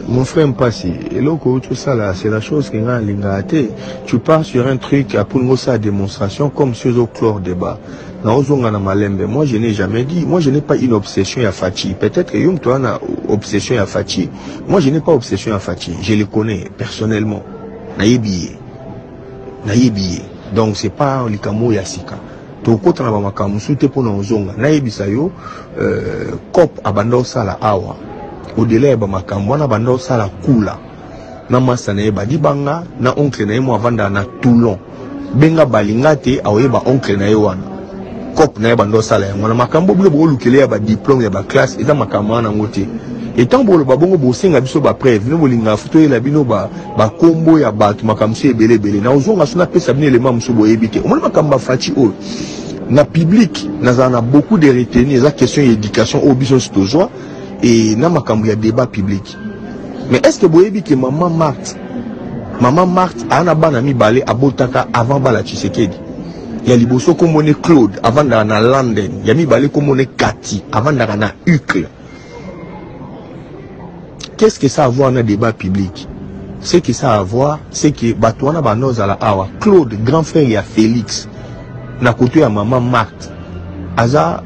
Mon frère Mpassi, et là, tout ça là, c'est la chose qui a l'ingate. Tu pars sur un truc pour nous ça démonstration comme sur au clore débat. Moi, je n'ai jamais dit. Moi, je n'ai pas une obsession à Fati. Peut-être que tu as une obsession à Fati. Moi, je n'ai pas obsession à Fati. Je le connais personnellement. Nayebi. Donc, c'est pas l'ikamo yasika. To kota na ba makamusu te pona ozonga. Nayebi sayo cop abando sala awa. Au-delà ya ba makambo na bando sala kula. Na masa na yeba dibanga na oncle na yemo avanda na Toulon. Benga balinga te aweba oncle na yewana. Cop na yeba ndo sala yango na makambo bilo bo lukele ya ba diplôme ya ba classe eza makambo na ngote. Et tant bolo babongo bosenga biso ba preuve no bolinga futo ela bino ba kombo ya batu makamso ebele na ozonga sona pesa bino élément muso boyebite omona makamba fati o na public na beaucoup de retenir za question d'éducation au biso stozoa et na makambo ya débat public. Mais est-ce que boyebi que maman Marthe ana bana mibale abotaka avant bala Tshisekedi ya liboso komone Claude avant da na London ya mibale komone Kati avant da na Uccle. Qu'est-ce que ça a à voir dans le débat public? Ce que ça a à voir, c'est que Batouana Banoza la Awa, Claude, grand frère, il y a Félix, n'a côté à maman Marthe, Aza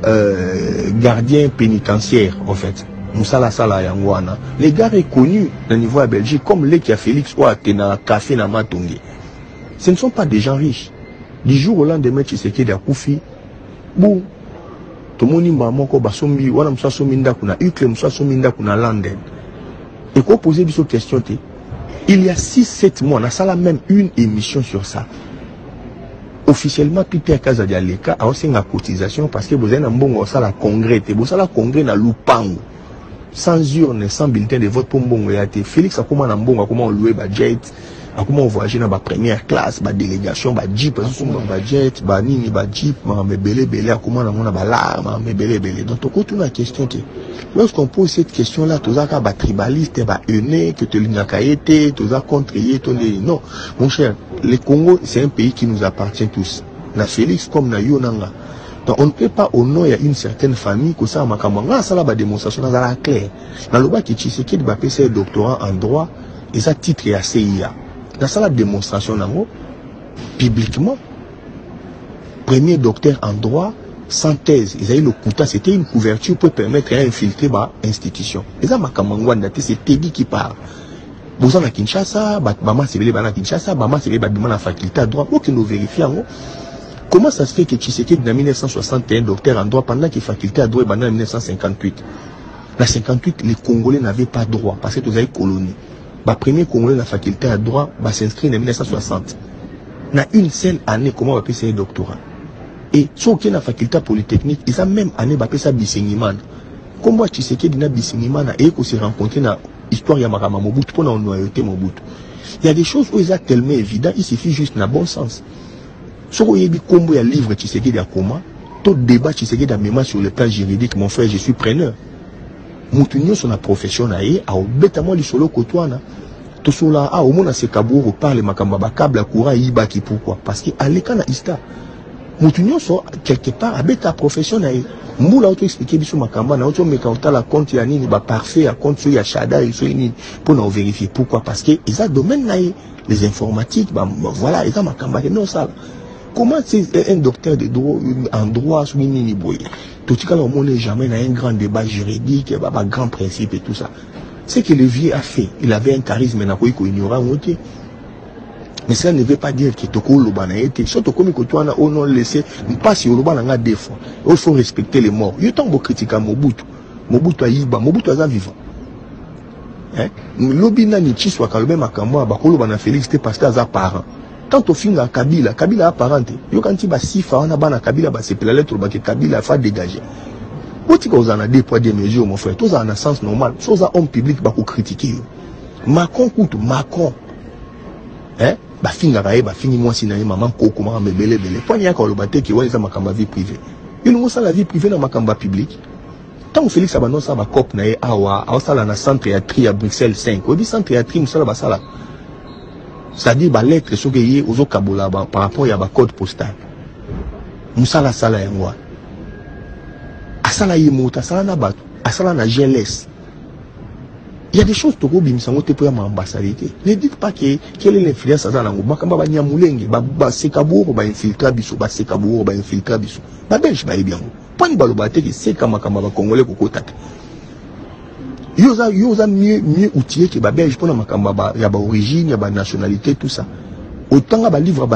gardien pénitentiaire, en fait. Moussala Sala Yangwana. Les gars reconnus au niveau de Belgique, comme les qui a Félix ou à Tena Café na Matongi. Ce ne sont pas des gens riches. Du jour au lendemain, Tshisekedi a Koufi, bon, tout le monde maman ko basombi, wana msa sominda kuna Uccle, msa sominda kuna London. Et qu'on posait des questions, il y a 6-7 mois, on a ça même une émission sur ça. Officiellement, Peter Kazadialeka a aussi une cotisation parce que vous avez un bon congrès, vous avez un congrès dans Lupango. Sans urne, sans bulletin de vote pour Mbongo. Félix a comment un bon, comment louer un jet, comment voyager dans la première classe, la délégation, la jeep, un jet, nini, jeep, belé, comment on a l'alarme, belé. Donc, on continue la question. Lorsqu'on pose cette question-là, tous les tribalistes, que tu l'as été, tous les contrés, non, mon cher, le Congo, c'est un pays qui nous appartient tous. Na Félix comme na Yonanga. Donc, on ne peut pas, au nom, il y a une certaine famille, que ça, ma ça, la démonstration, dans la claire. Dans le bas, qui Tshisekedi va passer un doctorat en droit, et ça, titre à CIA. Dans ça, la démonstration, publiquement, premier docteur en droit, sans thèse, ils avaient le quota, c'était une couverture pour permettre à infiltrer l'institution. Et ça, c'est Teddy qui parle. Vous en avez Kinshasa, maman c'est à Kinshasa, maman c'est à la faculté à droit, pour que nous vérifions. Comment ça se fait que Tshisekedi en 1961 docteur en droit pendant qu'il faculté à droit en 1958? En 1958, les Congolais n'avaient pas droit parce que vous avez colonie. Le premier Congolais de la faculté à droit s'inscrit en 1960. Dans une seule année, comment on va appeler ça un doctorat? Et ceux qui ont la faculté polytechnique, ils ont même année appelé ça Bisengimana. Comment Tshisekedi na Bisengimana et qu'on s'est rencontré dans l'histoire de Makama Mobutu pour nous noyauter Mobutu. Il y a des choses où ils sont tellement évidentes, il suffit juste dans le bon sens. Si vous avez dit combien il y a livre Tshisekedi à comment, tout débat Tshisekedi a même sur le plan juridique, mon frère, je suis preneur. Moutounio sur la profession aïe, a bêtement du solo côtoana. Tout cela a au moins à ce kabouro parle makamba câble à courant ibaki pourquoi? Parce que à l'écran ista. Moutounio sont quelque part à bêta profession aïe. Moula auto expliquer biso makamba na auto mekauta la compte ya nini ba parfait à compte sur ya shada et sur nini pour nous vérifier pourquoi? Parce que ils ont domaine naïe les informatiques voilà ils ont makamba non ça. Comment c'est un docteur de droit en droit sur nini boy? Tout ce qu'on on n'est jamais dans un grand débat juridique, un grand principe et tout ça. C'est que le vieux a fait. Il avait un charisme qu'on ignorant. Mais cela ne veut pas dire que Toko Loba n'a été. Surtout comme on a laissé, pas si Loba n'a des fois. Il faut respecter les morts. Il y a tant de critiques à Mobutu. Mobutu a Yiba, Mobutu a vivant. Lobina ni Chiswa Kalbe Makamwa, Bakolo Bana Félix, c'était parce qu'il a parent. Quand on finit à Kabila, Kabila a parenté. Yo quand il va si fa on a bana Kabila ba c'est la lettre ba que Kabila fa dégager. Boti ko zana des poids des mesures mon frère, tout ça en sens normal. Chose à homme public ba ko critiquer. Macron coûte Macron. Ba finga raé ba fini moi si na maman ko comment me belé. Point ya ko lo baté ki wali za makamba vie privée. Il nous ça la vie privée na makamba public. Tant Félix abano ça ba cop na e awa, ça la na centre ya tri à Bruxelles 5. Obi centre ya tri musala ba sala. C'est-à-dire que les lettres sont aux Kabola par rapport à code postal. Moussala Sala et moi. Asala Yemota, Asala Nabatu, Asala na GLS. Il y a des choses que vous avez pour l'ambassade. Ne dites pas quelle est l'influence à Zanango. Bakamba Banyamulenge, Sekabou, infiltra biso, Sekabou, infiltra biso. Belge, bien. Pas ni balobate qui c'est comme Makamba Congolais Kokotak. Yosa mieux outillé que Belge pour la Makamba, il y a origine, il y a nationalité, tout ça. Autant que livre,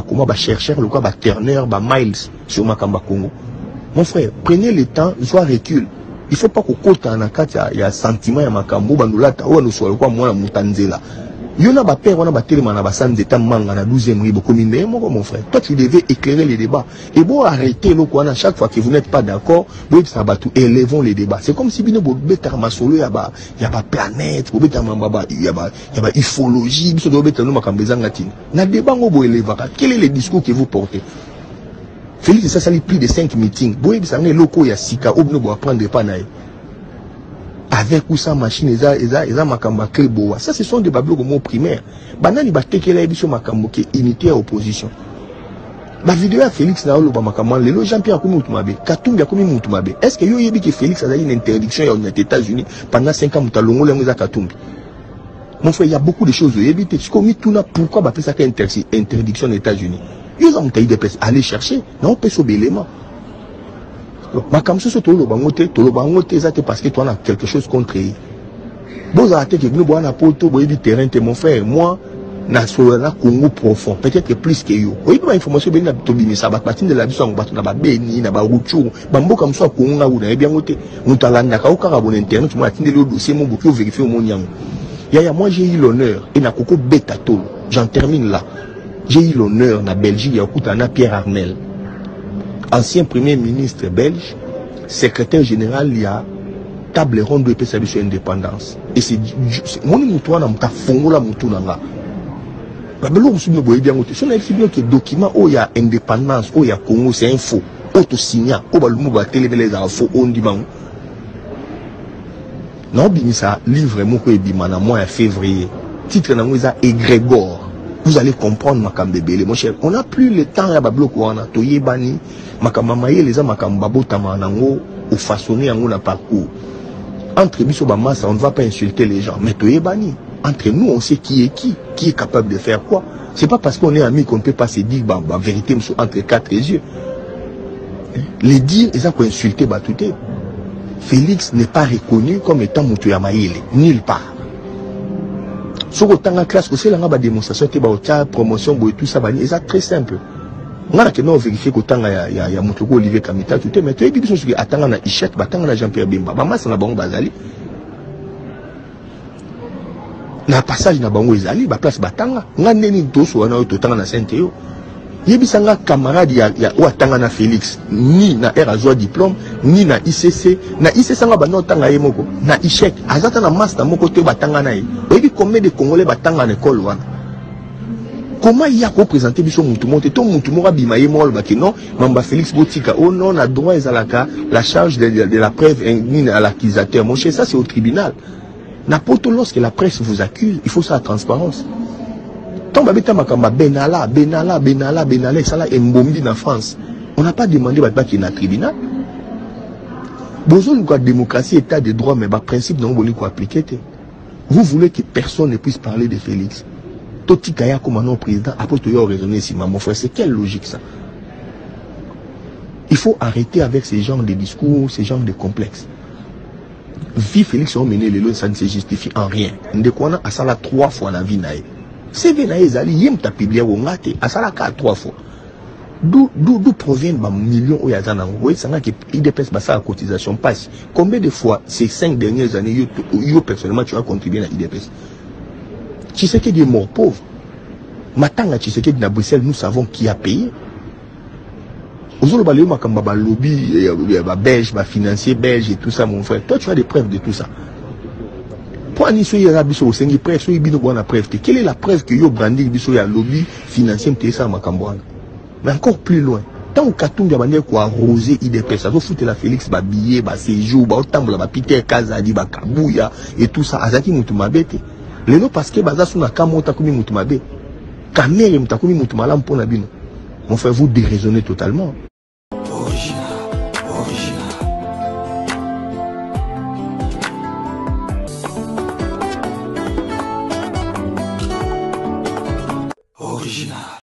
comment chercheur, le quoi, Turner, Miles sur Makamba Congo. Mon frère, prenez le temps, soit recul. Il ne faut pas qu'on compte en a il y a sentiment ya makambo bandulata ou nous soit quoi moi mutanzela. Yona ba père on a battu na ba sans état manga na 12e ribo commune mon frère. Toi tu devais éclairer les débats. Et bon arrêter le quoi chaque fois que vous n'êtes pas d'accord, vous ça va tout élevons les débats. C'est comme si Bino beta masolo ya ba planète, beta mamba ya ba ufologie, biso do beta no makambeza ngatini. Na débat ngo élevera. Quel est le discours que vous portez? Félix, ça sali plus de 5 meetings. Boye bisangé loko ya sika obno bo apprendre pas nae. Avec ou sans machine eza makamba clé boa. Ça ce sont des bablo comme primaire. Banani ba tekela biso makambo ke unité à opposition. La vidéo à Félix na lo ba makambo lelo Jean-Pierre komi mutumabe. Katumbi komi mutumabe. Est-ce que yo yebi que Félix a une interdiction aux États-Unis pendant 5 ans mutalongo lengo za Katumbi? Mon frère, il y a beaucoup de choses yebi te komi tuna pourquoi ba pesa ka interdiction aux États-Unis? Ils ont aller chercher, non, on peut sauver l'élément. Ma comme ça, c'est parce que toi, on a quelque chose contre eux. Bon, ça a été que nous, on a poto, du terrain, mon frère, moi, na solana Congo profond, peut-être plus que yo. Oui, pas information, ben, na ça va partir de la vie, on va na ba beni, na ba ruchu, bambo comme ça, Congo, ou na bien côté, nous talanda, ka au bon internet, tu m'as attendu le dossier, mon beaucoup vérifier au mon yang. Moi, j'ai eu l'honneur, et na koko beta tolo, j'en termine là. J'ai eu l'honneur na Belgique, il y a Pierre Armel, ancien premier ministre belge, secrétaire général, il y a table ronde de service sur indépendance. Et c'est mon moutoua na mouta fongo la moutou nanga. Babelo musubi boye bien ngote. Si on a expliqué que document où il y a indépendance, où il y a Congo, c'est un faux. Auto signa, où balumu ba télé les infos on dit man. Non binisa livre moko e bimana mois en février. Titre na ngoza égrégore. Vous allez comprendre Makambe Bele, mon cher. On n'a plus le temps à Bablo Kouana, Toye Bani, Makamamaye, les Makambabo Tamanango, ou façonner en un parcours. Entre Biso Bamassa, on ne va pas insulter les gens, mais Toye Bani. Entre nous, on sait qui est capable de faire quoi. C'est pas parce qu'on est amis qu'on ne peut pas se dire, bah, vérité, entre 4 yeux. Les dire, ils ont insulté Batouté. Félix n'est pas reconnu comme étant Moutouya Maïle, nulle part. Si vous avez une classe, vous avez une démonstration, une promotion, tout ça, c'est très simple. On a vérifié que il y a Moutouko Olivier Kamita, tout est, mais tu as dit que tu as un échec, tu as Jean-Pierre Bemba, c'est un bon bazali. Na passage na bango ezali ba place batanga nga neni doso wana to tanga na Saint-Théo yebisanga camarade ya watanga na Félix ni na RAZO diplôme ni na ICC na ICC nga ba notanga ye moko na échec azata na master moko te batanga na ye oyebi combien de Congolais batanga na école wana comment il y a représenter biso mutu monte to mutu moko bima ye mol ba ki non mamba Félix Botika oh non na droit ezalaka la charge de la preuve ni à l'accusateur mon cher ça c'est au tribunal. N'importe lorsque la presse vous accuse, il faut ça la transparence. Tant que makamba benala, ça là embombi en France. On n'a pas demandé qu'il y ait un tribunal. Besoin de la démocratie, état de droit, mais le principe non voulu quoi appliquer. Vous voulez que personne ne puisse parler de Félix. Toti Kaya comme un président, après tu as raisonné ici, mon frère, c'est quelle logique ça? Il faut arrêter avec ces genres de discours, ces genres de complexes. Vie Félix ont mené les lois, ça ne se justifie en rien. Ndekwana a sala 3 fois la vie nae. CV nae zali yem ta publié au ngate a sala 3 fois. D'où proviennent les millions où yazana ngoy sanga que IDPS basa la cotisation passe. Combien de fois ces 5 dernières années yo personnellement tu as contribué à IDPS? Tshisekedi est mort pauvre. Matanga Tshisekedi na Bruxelles, nous savons qui a payé. Aujourd'hui, lobby, belge, financier belge et tout ça, mon frère. Toi, tu as des preuves de tout ça. Pour nous, quelle est la preuve que yo branding biso ya lobby financier ça mais encore plus loin. Tant que Katumbi a bandé quoi arroser IDP, ça doit foutre la Félix ba billet, ba séjour, ba autamble, ba Peter Kazadi, ba Kabouya et tout ça. Azaki mutumabete. Les noms parce que baza suna kamota kumi mutumabe. Kamere mutakumi mutumala mpona bino. Mon frère, vous déraisonnez totalement. original.